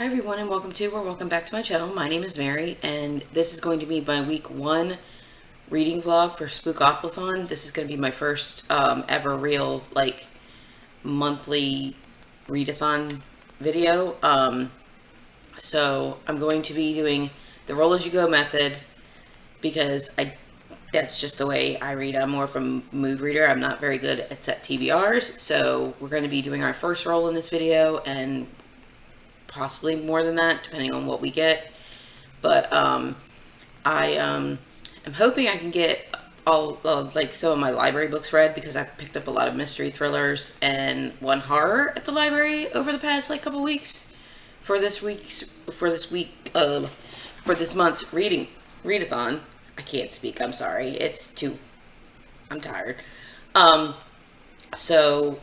Hi everyone and welcome back to my channel. My name is Mary and this is going to be my week 1 reading vlog for Spookoplathon. This is going to be my first ever real monthly readathon video. So I'm going to be doing the roll as you go method because that's just the way I read. I'm more of a mood reader. I'm not very good at set TBRs. So we're going to be doing our first roll in this video and possibly more than that, depending on what we get. But I am hoping I can get all some of my library books read because I picked up a lot of mystery thrillers and one horror at the library over the past couple weeks for this month's readathon. I can't speak. I'm sorry. I'm tired. So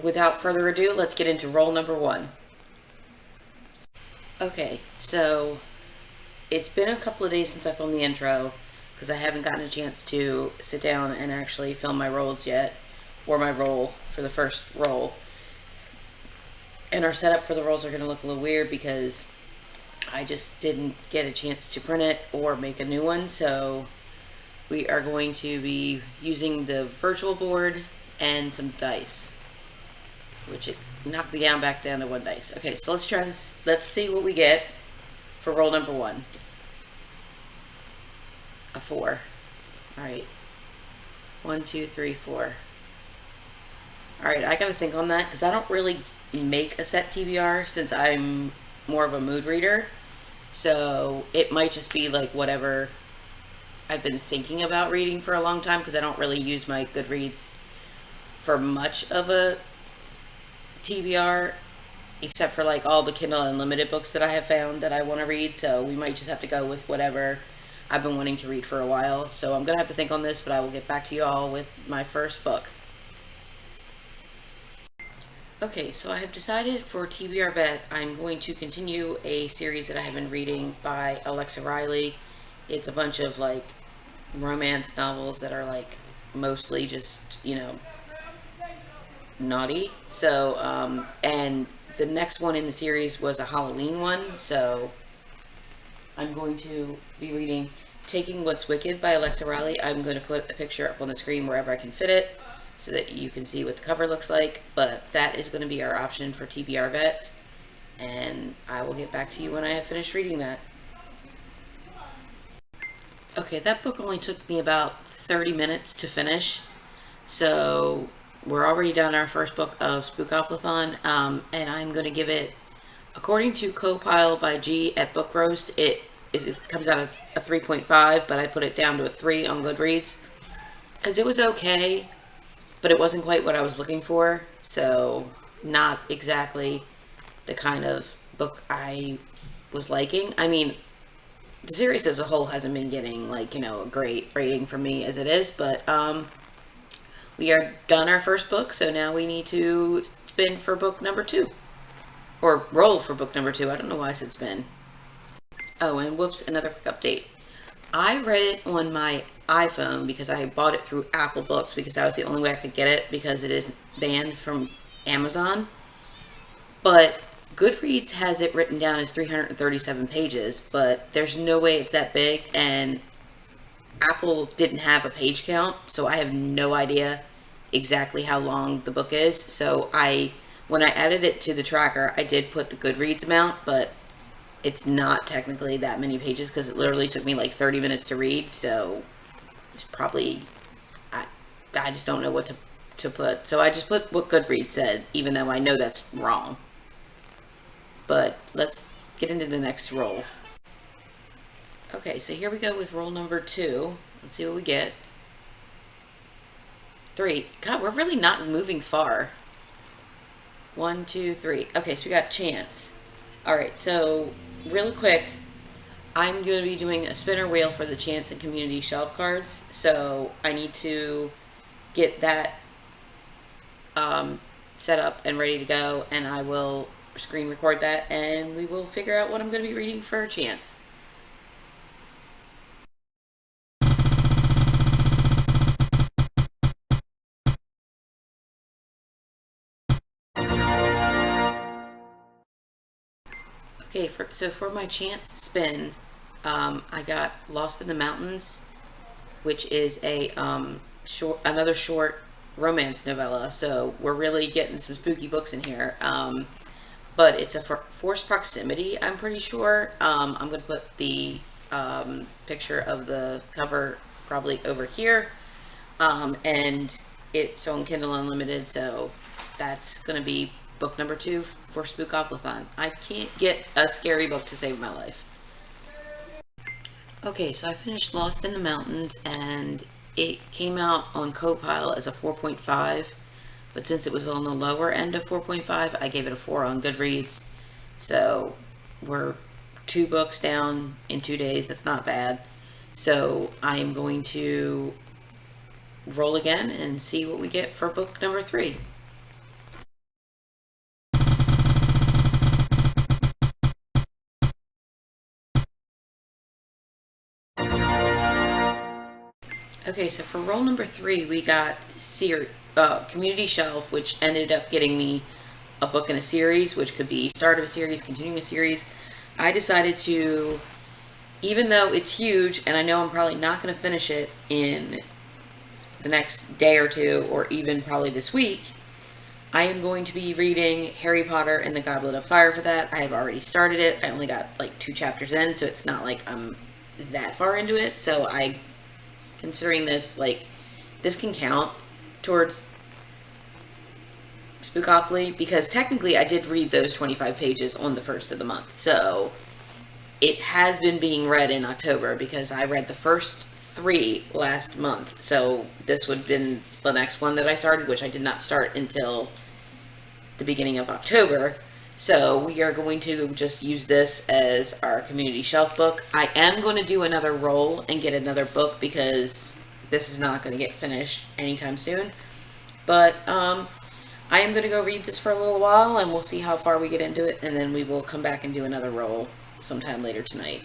without further ado, let's get into roll number 1. Okay, so it's been a couple of days since I filmed the intro because I haven't gotten a chance to sit down and actually film my rolls yet, or my roll for the first roll. And our setup for the rolls are going to look a little weird because I just didn't get a chance to print it or make a new one, so we are going to be using the virtual board and some dice, which it knocked me back down to 1 dice. Okay, so let's try this. Let's see what we get for roll number 1. A 4. Alright. 1, 2, 3, 4. Alright, I gotta think on that because I don't really make a set TBR since I'm more of a mood reader. So it might just be whatever I've been thinking about reading for a long time because I don't really use my Goodreads for much of a TBR, except for all the Kindle Unlimited books that I have found that I want to read. So we might just have to go with whatever I've been wanting to read for a while. So I'm gonna have to think on this, but I will get back to you all with my first book. Okay, so I have decided for TBR Vet I'm going to continue a series that I have been reading by Alexa Riley. It's a bunch of romance novels that are mostly just naughty. So and the next one in the series was a Halloween one, so I'm going to be reading Taking What's Wicked by Alexa Riley. I'm going to put a picture up on the screen wherever I can fit it so that you can see what the cover looks like, but that is going to be our option for TBR Vet, and I will get back to you when I have finished reading that. Okay, that book only took me about 30 minutes to finish, so we're already done our first book of Spookoplathon, and I'm going to give it, according to Copile by G at Book Roast, it comes out of a 3.5, but I put it down to a 3 on Goodreads, because it was okay, but it wasn't quite what I was looking for, so not exactly the kind of book I was liking. I mean, the series as a whole hasn't been getting a great rating from me as it is, but we are done our first book, so now we need to spin for book number 2. Or roll for book number 2. I don't know why I said spin. Oh, and whoops, another quick update. I read it on my iPhone because I bought it through Apple Books because that was the only way I could get it because it is banned from Amazon. But Goodreads has it written down as 337 pages, but there's no way it's that big, and Apple didn't have a page count, so I have no idea exactly how long the book is. So when I added it to the tracker, I did put the Goodreads amount, but it's not technically that many pages because it literally took me 30 minutes to read, so it's probably, I just don't know what to put. So I just put what Goodreads said, even though I know that's wrong. But let's get into the next roll. Okay, so here we go with roll number 2. Let's see what we get. 3. God, we're really not moving far. 1, 2, 3. Okay, so we got Chance. Alright, so really quick, I'm going to be doing a spinner wheel for the Chance and Community shelf cards. So I need to get that set up and ready to go, and I will screen record that, and we will figure out what I'm going to be reading for Chance. Okay, so for my chance spin, I got Lost in the Mountains, which is a another short romance novella. So we're really getting some spooky books in here. But it's a forced proximity, I'm pretty sure. I'm going to put the picture of the cover probably over here. And it's on Kindle Unlimited, so that's going to be book number 2 for Spookoplathon. I can't get a scary book to save my life. Okay, so I finished Lost in the Mountains, and it came out on Copile as a 4.5, but since it was on the lower end of 4.5, I gave it a 4 on Goodreads. So we're 2 books down in 2 days. That's not bad. So I am going to roll again and see what we get for book number 3. Okay, so for roll number 3, we got Community Shelf, which ended up getting me a book in a series, which could be start of a series, continuing a series. I decided to, even though it's huge, and I know I'm probably not going to finish it in the next day or 2, or even probably this week, I am going to be reading Harry Potter and the Goblet of Fire for that. I have already started it. I only got like 2 chapters in, so it's not like I'm that far into it. So considering this, like, this can count towards Spookoply, because technically I did read those 25 pages on the 1st of the month. So it has been being read in October, because I read the first 3 last month. So this would have been the next one that I started, which I did not start until the beginning of October. So we are going to just use this as our community shelf book. I am going to do another roll and get another book, because this is not going to get finished anytime soon. But I am going to go read this for a little while, and we'll see how far we get into it, and then we will come back and do another roll sometime later tonight.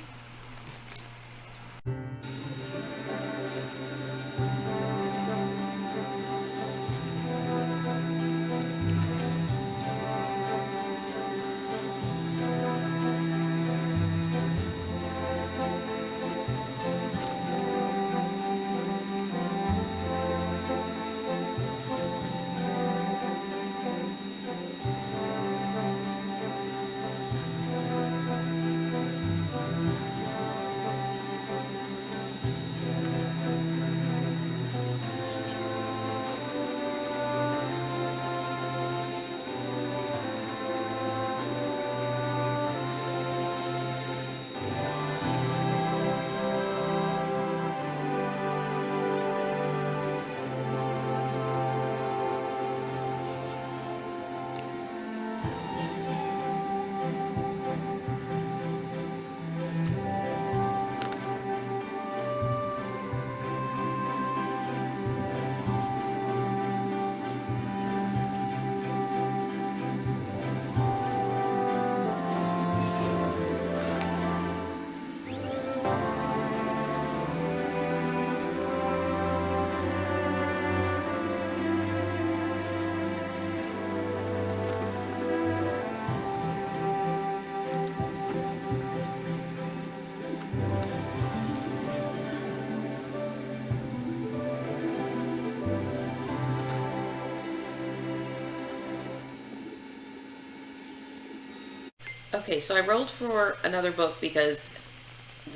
Okay, so I rolled for another book because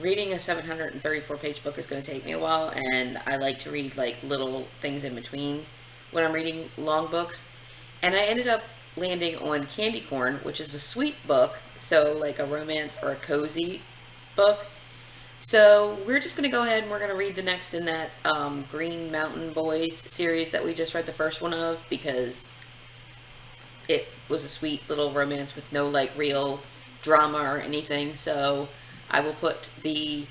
reading a 734 page book is going to take me a while, and I like to read like little things in between when I'm reading long books. And I ended up landing on Candy Corn, which is a sweet book, so like a romance or a cozy book. So we're just going to go ahead and we're going to read the next in that Green Mountain Boys series that we just read the first one of, because it was a sweet little romance with no like real drama or anything. So I will put the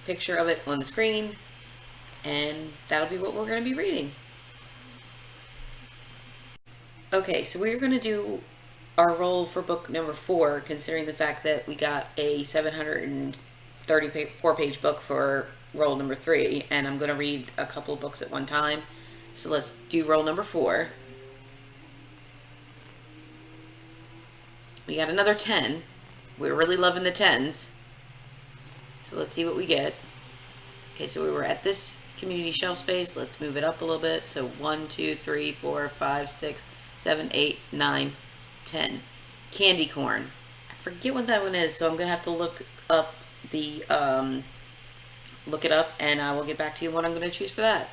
picture of it on the screen, and that'll be what we're going to be reading. Okay, so we're going to do our roll for book number 4, considering the fact that we got a 734 page book for roll number 3, and I'm going to read a couple of books at one time. So let's do roll number 4. We got another 10, We're really loving the 10s. So let's see what we get. Okay, so we were at this community shelf space. Let's move it up a little bit. So 1, 2, 3, 4, 5, 6, 7, 8, 9, 10. Candy corn. I forget what that one is, so I'm gonna have to look up the look it up, and I will get back to you what I'm gonna choose for that.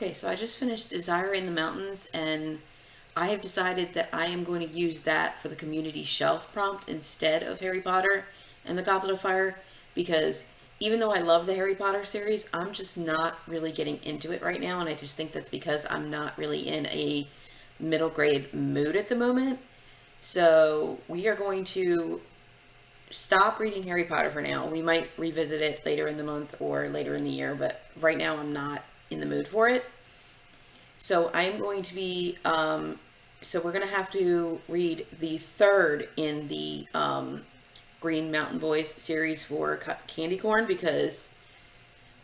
Okay, so I just finished Desire in the Mountains, and I have decided that I am going to use that for the community shelf prompt instead of Harry Potter and the Goblet of Fire, because even though I love the Harry Potter series, I'm just not really getting into it right now, and I just think that's because I'm not really in a middle grade mood at the moment. So we are going to stop reading Harry Potter for now. We might revisit it later in the month or later in the year, but right now I'm not in the mood for it. So I am going to be, so we're going to have to read the third in the Green Mountain Boys series for Candy Corn, because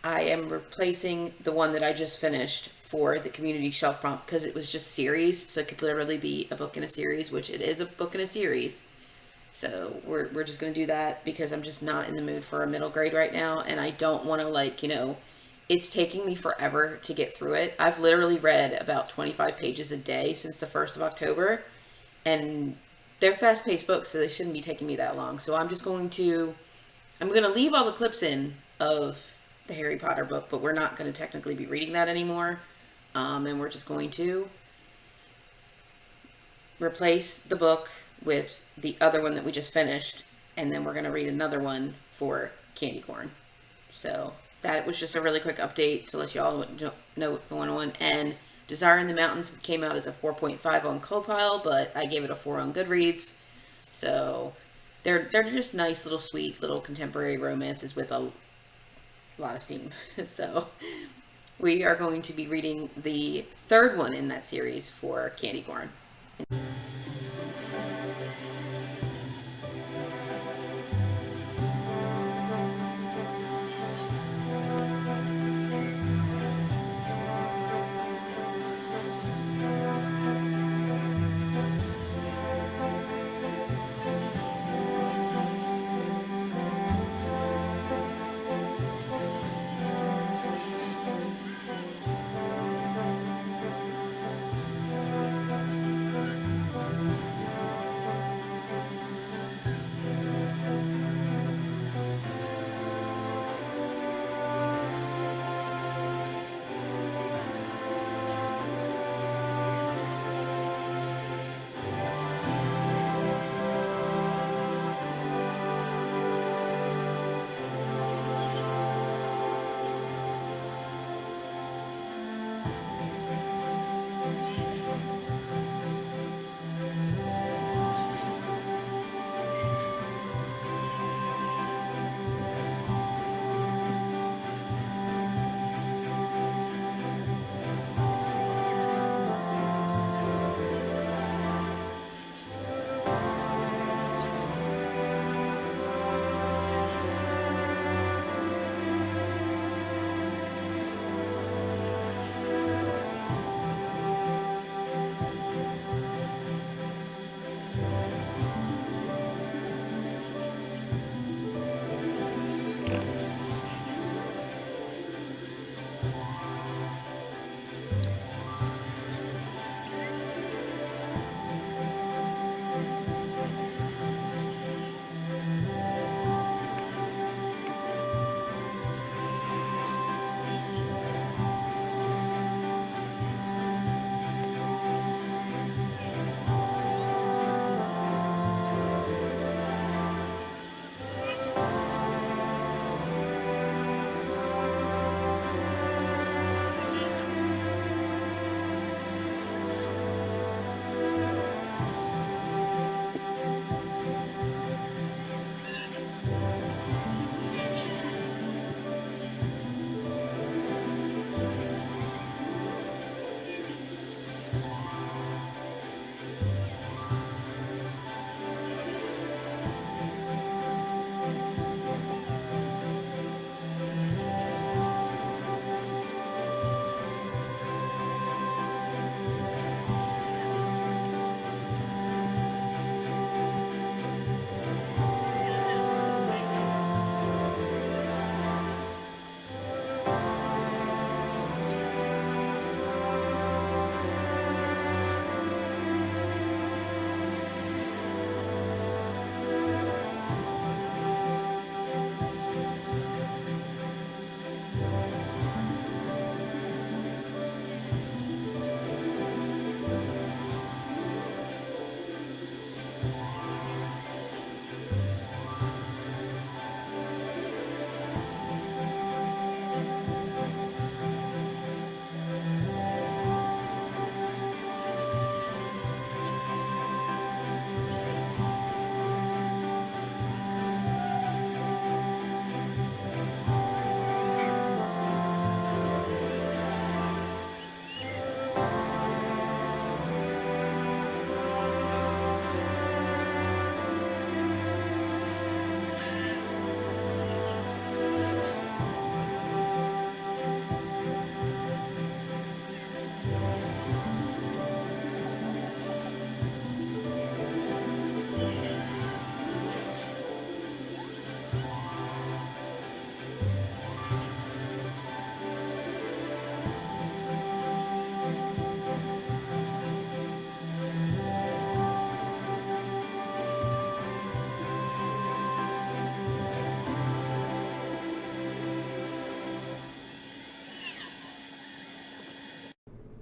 I am replacing the one that I just finished for the community shelf prompt, because it was just series, so it could literally be a book in a series, which it is a book in a series. So we're just going to do that because I'm just not in the mood for a middle grade right now, and I don't want to, like, it's taking me forever to get through it. I've literally read about 25 pages a day since the 1st of October, and they're fast-paced books, so they shouldn't be taking me that long. So I'm going to leave all the clips in of the Harry Potter book, but we're not going to technically be reading that anymore. And we're just going to replace the book with the other one that we just finished, and then we're going to read another one for Candy Corn. So that was just a really quick update to let you all know what's going on. And Desire in the Mountains came out as a 4.5 on Copile, but I gave it a 4 on Goodreads. So they're just nice little sweet little contemporary romances with a lot of steam. So we are going to be reading the third one in that series for Candy Corn.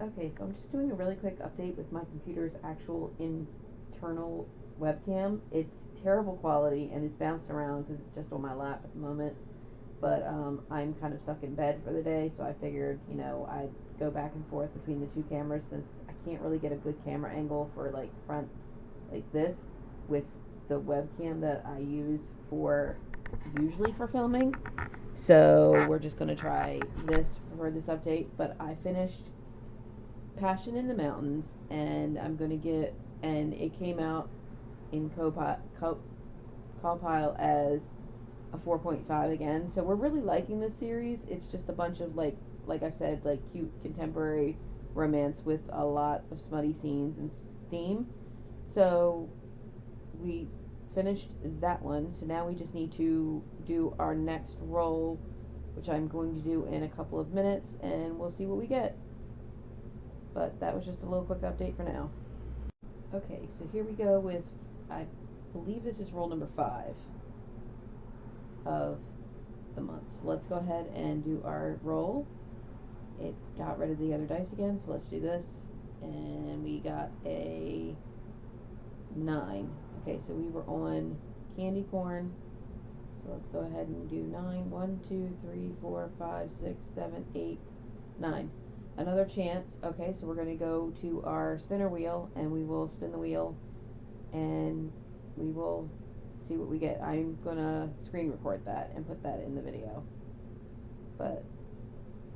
Okay, so I'm just doing a really quick update with my computer's actual internal webcam. It's terrible quality and it's bouncing around because it's just on my lap at the moment. But I'm kind of stuck in bed for the day, so I figured, I'd go back and forth between the two cameras since I can't really get a good camera angle for like front like this with the webcam that I use for usually for filming. So we're just going to try this for this update. But I finished Passion in the Mountains, and I'm going to and it came out in compile as a 4.5 again. So we're really liking this series. It's just a bunch of like I've said, like cute contemporary romance with a lot of smutty scenes and steam. So we finished that one. So now we just need to do our next roll, which I'm going to do in a couple of minutes, and we'll see what we get. But that was just a little quick update for now. Okay, so here we go with, I believe this is roll number 5 of the month. So let's go ahead and do our roll. It got rid of the other dice again, so let's do this. And we got a 9. Okay, so we were on candy corn. So let's go ahead and do 9. 1, 2, 3, 4, 5, 6, 7, 8, 9. Another chance. Okay, so we're going to go to our spinner wheel, and we will spin the wheel, and we will see what we get. I'm going to screen record that and put that in the video. But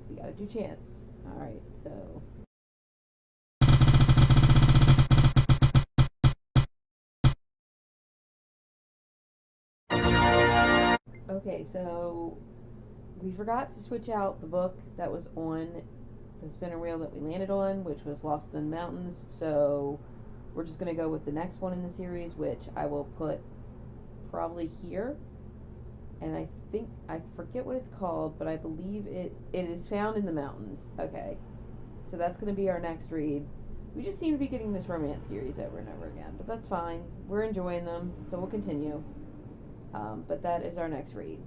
we got to do chance. Alright, so... Okay, so we forgot to switch out the book that was on the spinner wheel that we landed on, which was Lost in the Mountains. So we're just going to go with the next one in the series, which I will put probably here. And I think, I forget what it's called, but I believe it is Found in the Mountains. Okay, so that's going to be our next read. We just seem to be getting this romance series over and over again, but that's fine. We're enjoying them, so we'll continue. But that is our next read.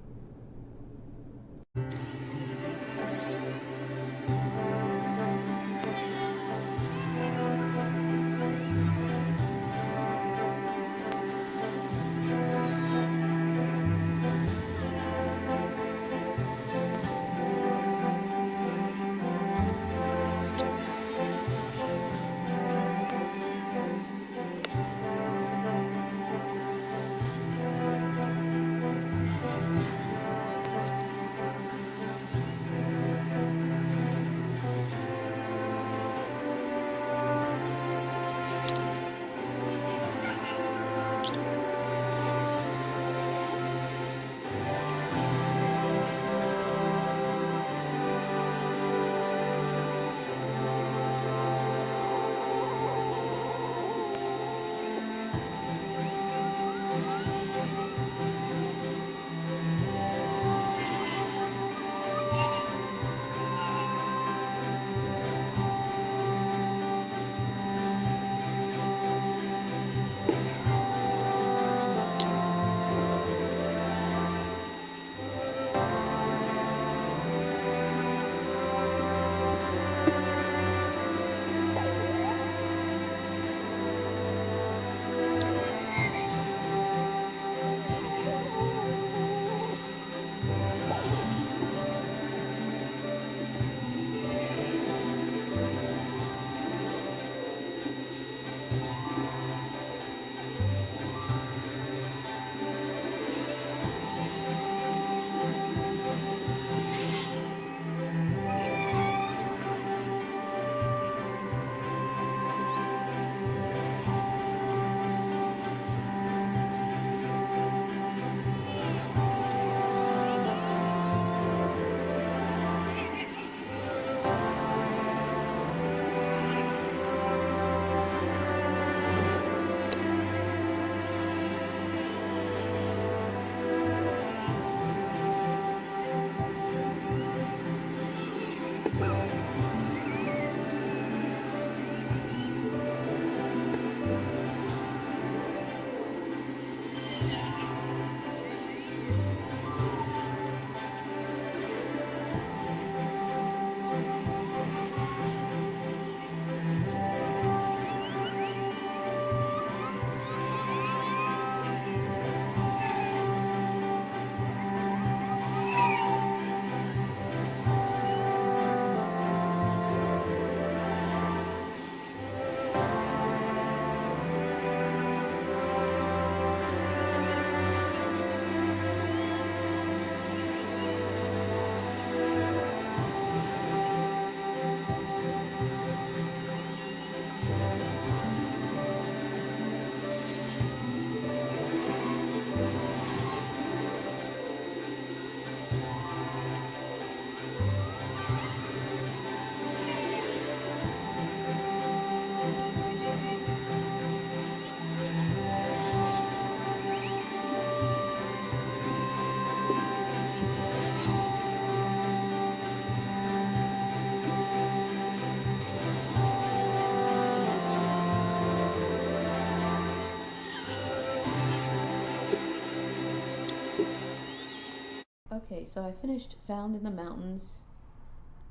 Okay, so I finished Found in the Mountains,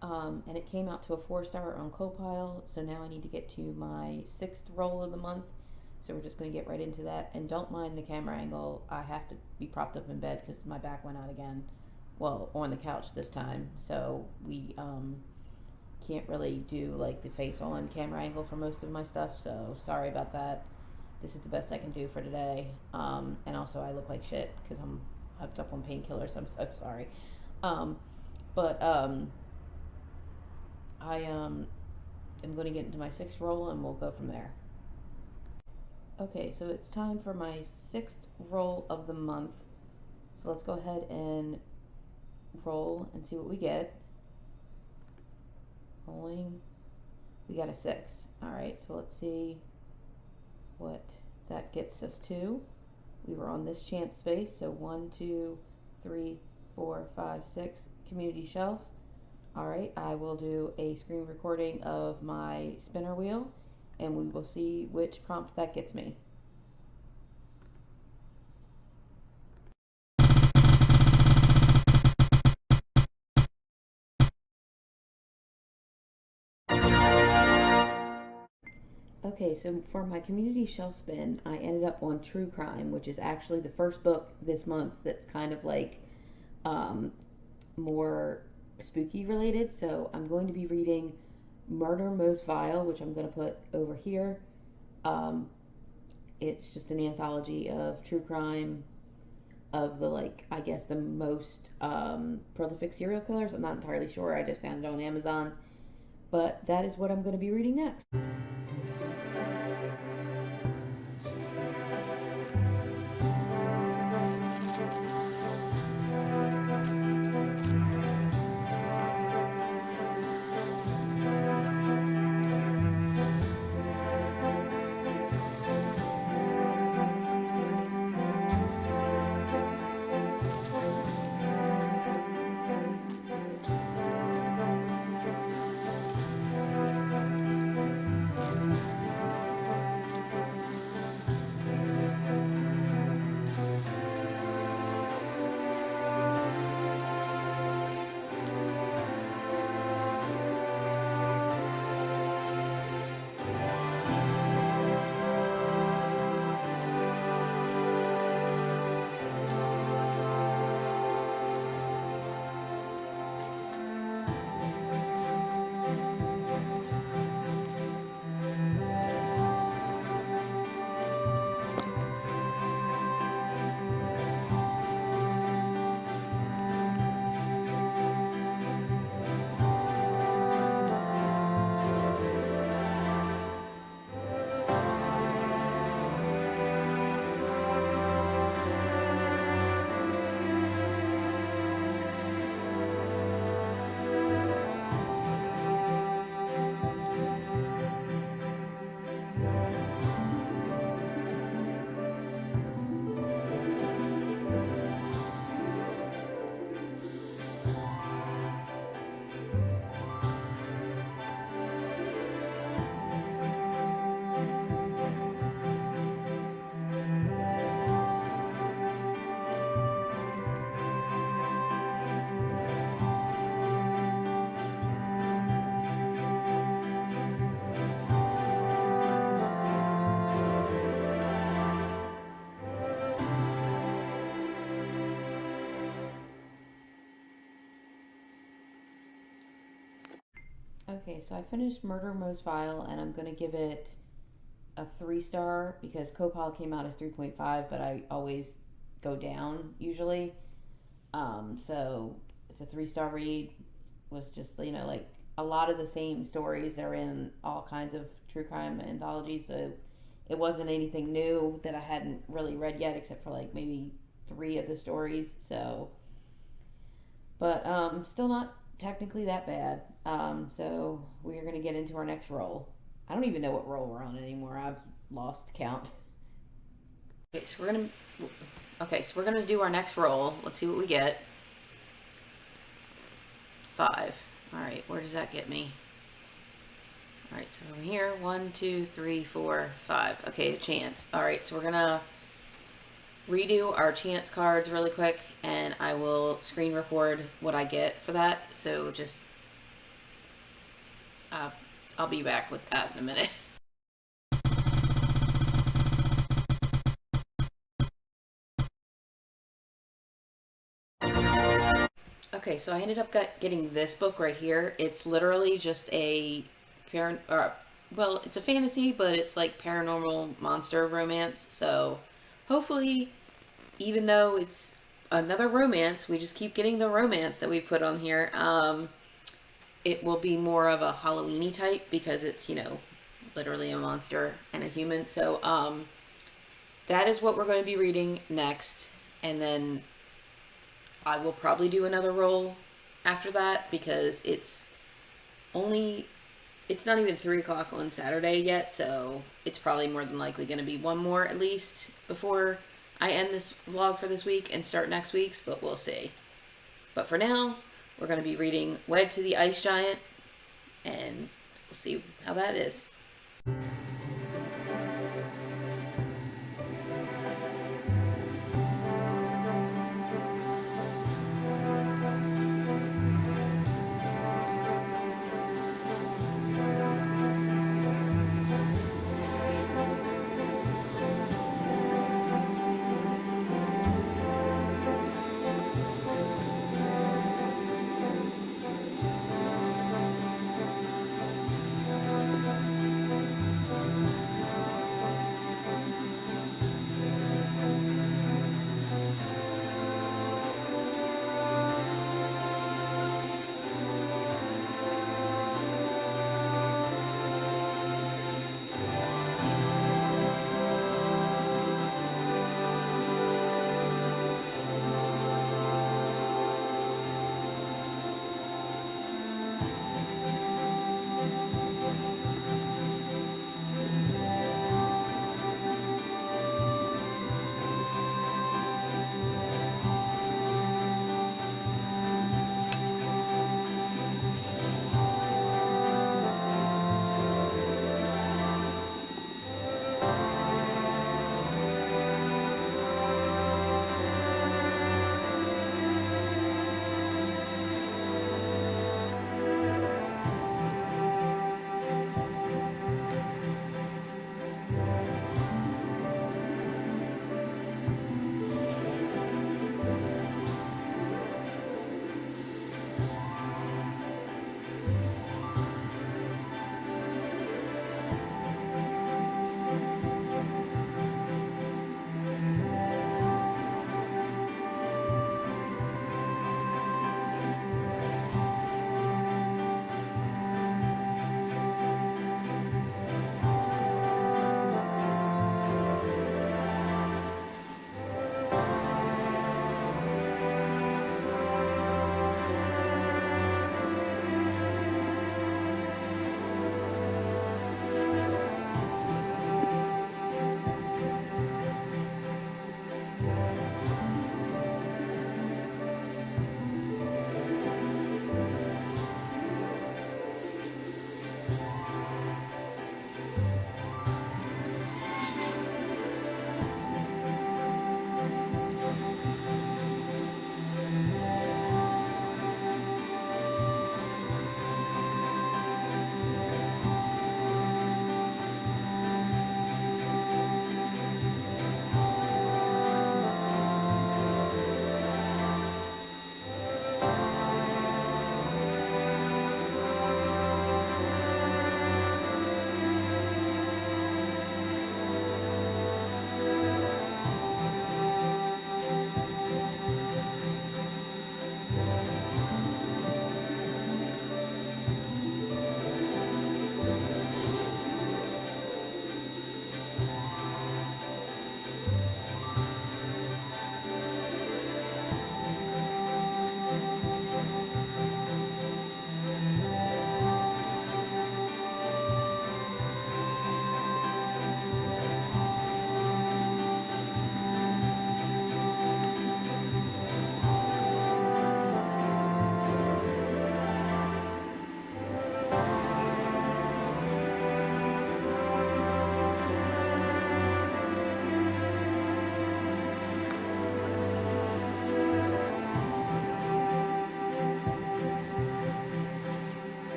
and it came out to a 4-star on Copile, so now I need to get to my 6th roll of the month. So we're just going to get right into that. And don't mind the camera angle. I have to be propped up in bed because my back went out again. Well, on the couch this time. So we can't really do like the face on camera angle for most of my stuff. So sorry about that. This is the best I can do for today. And also I look like shit because I'm hooked up on painkillers. I'm so sorry. But I am going to get into my 6th roll and we'll go from there. Okay, so it's time for my 6th roll of the month. So let's go ahead and roll and see what we get. Rolling. We got a 6. Alright, so let's see what that gets us to. We were on this chance space, so 1, 2, 3, 4, 5, 6. Community shelf. Alright, I will do a screen recording of my spinner wheel, and we will see which prompt that gets me. Okay, so for my community shelf spin, I ended up on True Crime, which is actually the first book this month that's kind of like more spooky related. So I'm going to be reading Murder Most Vile, which I'm going to put over here. It's just an anthology of true crime of the, like, I guess the most prolific serial killers. I'm not entirely sure. I just found it on Amazon. But that is what I'm going to be reading next. Okay, so I finished Murder Most Vile, and I'm going to give it a 3-star because Copal came out as 3.5, but I always go down usually. So it's a 3-star read. Was just, like a lot of the same stories that are in all kinds of true crime anthologies. So it wasn't anything new that I hadn't really read yet, except for like maybe 3 of the stories. So, but still not technically that bad. So we're gonna get into our next roll. I don't even know what roll we're on anymore. I've lost count. Okay, so we're gonna do our next roll. Let's see what we get. 5. All right, where does that get me? All right, so from here, 1, 2, 3, 4, 5. Okay, a chance. All right, so we're gonna redo our chance cards really quick, and I will screen record what I get for that. So just, uh, I'll be back with that in a minute. Okay, so I ended up getting this book right here. It's literally just a parent, well, it's a fantasy, but it's like paranormal monster romance. So hopefully, even though it's another romance, we just keep getting the romance that we put on here. It will be more of a Halloweeny type because it's, literally a monster and a human. So that is what we're going to be reading next, and then I will probably do another roll after that because only it's not even 3 o'clock on Saturday yet, so it's probably more than likely going to be one more at least before I end this vlog for this week and start next week's, but we'll see. But for now, we're going to be reading Wed to the Ice Giant, and we'll see how that is.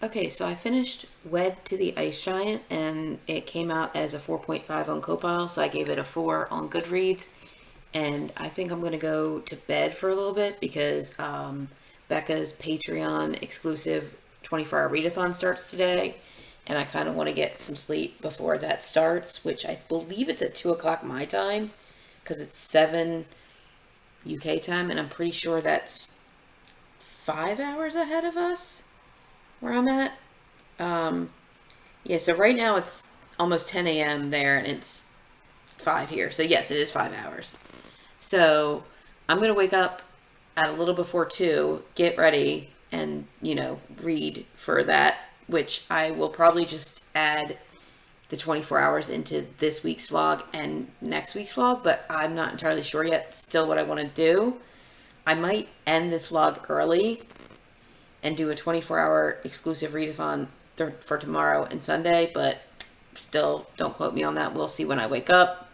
Okay, so I finished Wed to the Ice Giant, and it came out as a 4.5 on Copile, so I gave it a 4 on Goodreads. And I think I'm going to go to bed for a little bit because Becca's Patreon exclusive 24-hour readathon starts today, and I kind of want to get some sleep before that starts, which I believe it's at 2 o'clock my time because it's 7 UK time, and I'm pretty sure that's 5 hours ahead of us where I'm at. Yeah, so right now it's almost 10 a.m. there, and it's 5 here. So yes, it is 5 hours. So I'm going to wake up at a little before 2, get ready, and, read for that, which I will probably just add the 24 hours into this week's vlog and next week's vlog, but I'm not entirely sure yet still what I want to do. I might end this vlog early and do a 24-hour exclusive readathon for tomorrow and Sunday, but still don't quote me on that. We'll see when I wake up,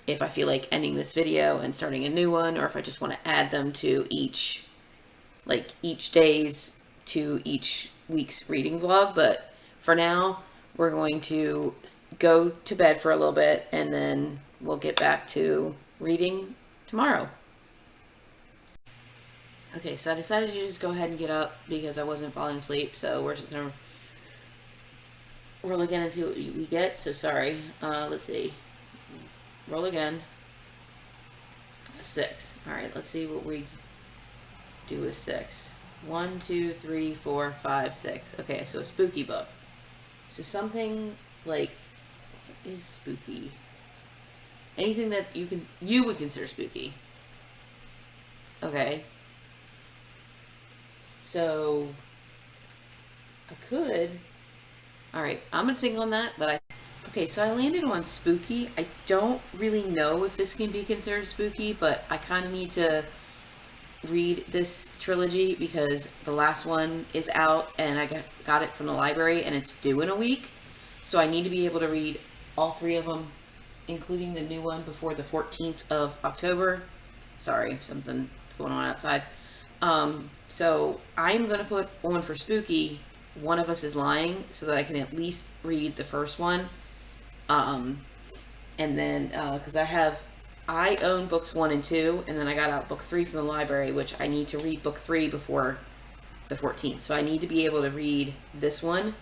if I feel like ending this video and starting a new one, or if I just want to add them to each day's to each week's reading vlog. But for now, we're going to go to bed for a little bit, and then we'll get back to reading tomorrow. Okay, so I decided to just go ahead and get up because I wasn't falling asleep, so we're just going to roll again and see what we get. So sorry. Let's see. Roll again. 6. Alright, let's see what we do with 6. 1, 2, 3, 4, 5, 6. Okay, so a spooky book. So something like, what is spooky? Anything that you would consider spooky. Okay. So I could. Alright, I'm gonna think on that, but okay, so I landed on spooky. I don't really know if this can be considered spooky, but I kind of need to read this trilogy because the last one is out and I got it from the library and it's due in a week. So I need to be able to read all 3 of them, including the new one, before the 14th of October. Sorry, something's going on outside. So I'm going to put on for spooky, One of Us is Lying, so that I can at least read the first one. And then, because I own books 1 and 2, and then I got out book 3 from the library, which I need to read book 3 before the 14th. So I need to be able to read this one,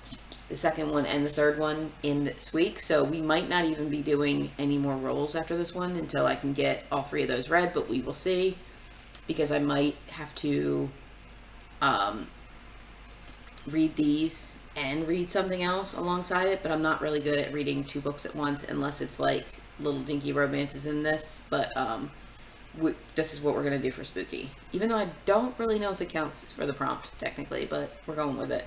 the second one, and the third one in this week. So we might not even be doing any more rolls after this one until I can get all 3 of those read, but we will see, because I might have to read these and read something else alongside it, but I'm not really good at reading 2 books at once unless it's like little dinky romances in this. But this is what we're going to do for spooky, even though I don't really know if it counts for the prompt technically, but we're going with it.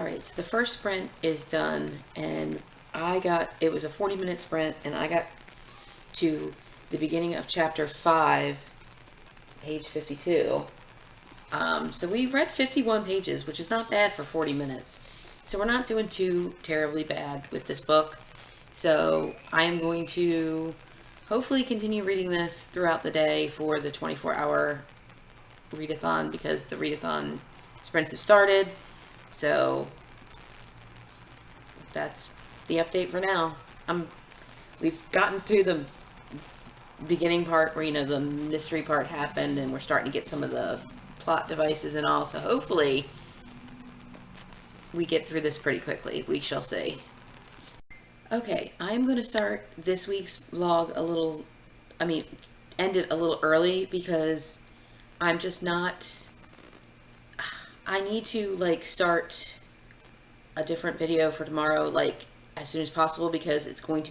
Alright, so the first sprint is done, and it was a 40-minute sprint, and I got to the beginning of chapter 5, page 52. So we read 51 pages, which is not bad for 40 minutes. So we're not doing too terribly bad with this book. So I am going to hopefully continue reading this throughout the day for the 24-hour readathon, because the readathon sprints have started. So that's the update for now. We've gotten through the beginning part where, the mystery part happened, and we're starting to get some of the plot devices and all, so hopefully we get through this pretty quickly. We shall see. Okay, I'm going to start this week's vlog end it a little early, because I'm just not, I need to, start a different video for tomorrow, as soon as possible, because it's probably going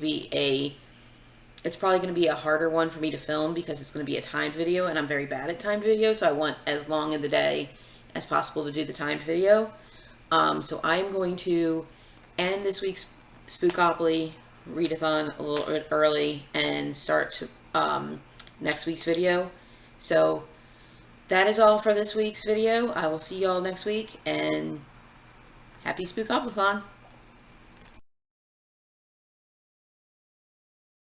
to be a harder one for me to film, because it's going to be a timed video, and I'm very bad at timed videos, so I want as long in the day as possible to do the timed video. So I'm going to end this week's Spookopoly readathon a little bit early and start next week's video. So that is all for this week's video. I will see y'all next week, and happy Spookoplathon!